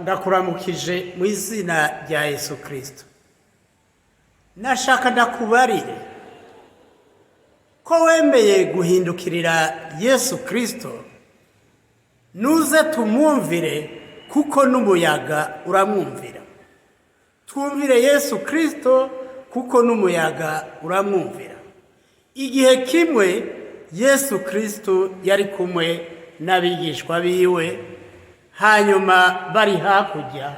ndakuramukije mu izina rya Yesu Kristo. Nashaka ndakubarire ko wemeye guhindukirira Yesu Kristo, nuze tumwumvire kuko n'umuyaga uramwumvira. Twumvire Yesu Kristo kuko n'umuyaga uramwumvira. Igihe kimwe Yesu Kristo yari kumwe n'abigishwa biwe, hanyuma bari hakurya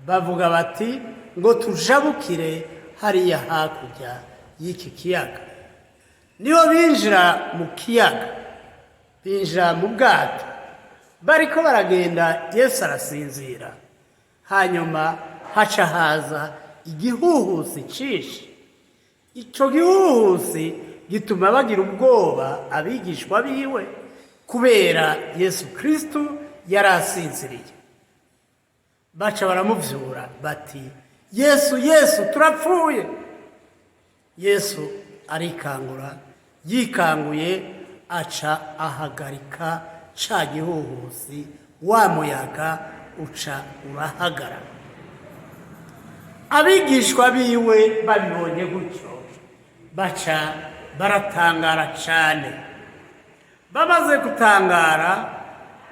bavuga bati ngo tujabukire hariya hakurya y'iki kiyaga. Niho binjira mu kiyaga, binjira mu bwato, bariko baragenda Yesu arasinzira. Hanyuma haca haza igihuhusi cishi. Ico gihuhusi gituma bagira ubwoba abigishwa biwe kubera Yesu Kristo yarasinziriye. Baca baramuvyura bati Yesu, Yesu turapfuye. Yesu arikangura, yikanguye aca ahagarika ca gihuhusi, wa muyaga uca urahagarara. Abigishwa biwe babibonye gutyo baca baratangara cane. Bamaze gutangara,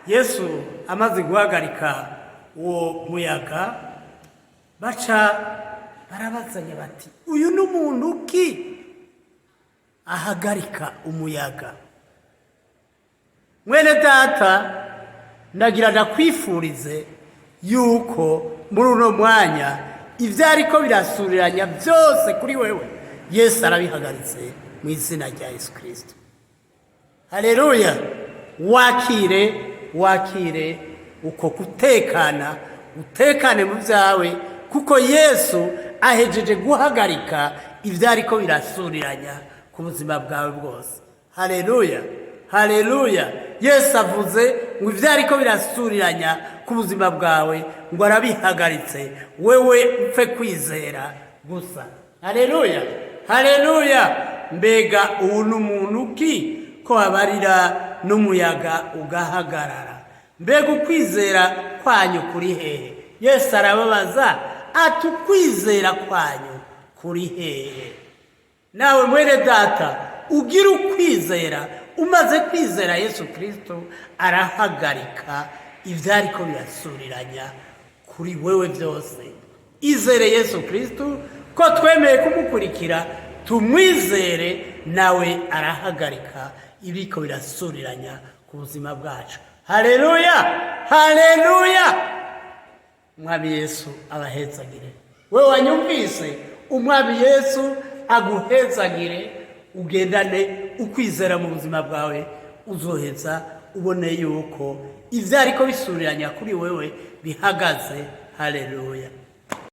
Yesu amaze guhagarika uwo muyaga, baca barabazanya bati uyu n'umuntu ki ahagarika umuyaga? Mwene data, ndagira ndakwifurize yuko muri uno mwanya ivyariko birasuriranya byose kuri wewe Yesu arabihagaritse mu izina rya Yesu Kristo. Haleluya! Wakire uko kutekana, utekane mu byawe kuko Yesu ahejeje guhagarika ivyariko birasuriranya ku buzima bwawe bwose. Haleluya! Haleluya! Yesu avuze ngo ivyariko birasuriranya ku buzima bwawe ngo arabihagaritse, wewe upfe kwizera gusa. Haleluya! Haleluya! Mbega ubu n'umuntu ki ko abarira n'umuyaga ugahagarara? Mbega ukwizera kwanyu kuri hehe? Yesu arababaza ati ukwizera kwanyu kuri hehe? Nawe mwene data, ugira ukwizera. Umaze kwizera Yesu Kristo arahagarika ivyariko birasuriranya kuri wewe byose. Izere Yesu Kristo ko twemeye kumukurikira, tumwizere, nawe arahagarika ibiko birasuriranya ku buzima bwacu. Haleluya! Haleluya! Umwami Yesu abahezagire. Wewe wanyumvise, umwami Yesu aguhezagire, ugendane ukwizera mu buzima bwawe, uzoheza ubone yuko ivyariko bisuriranya kuri wewe bihagaze. Haleluya!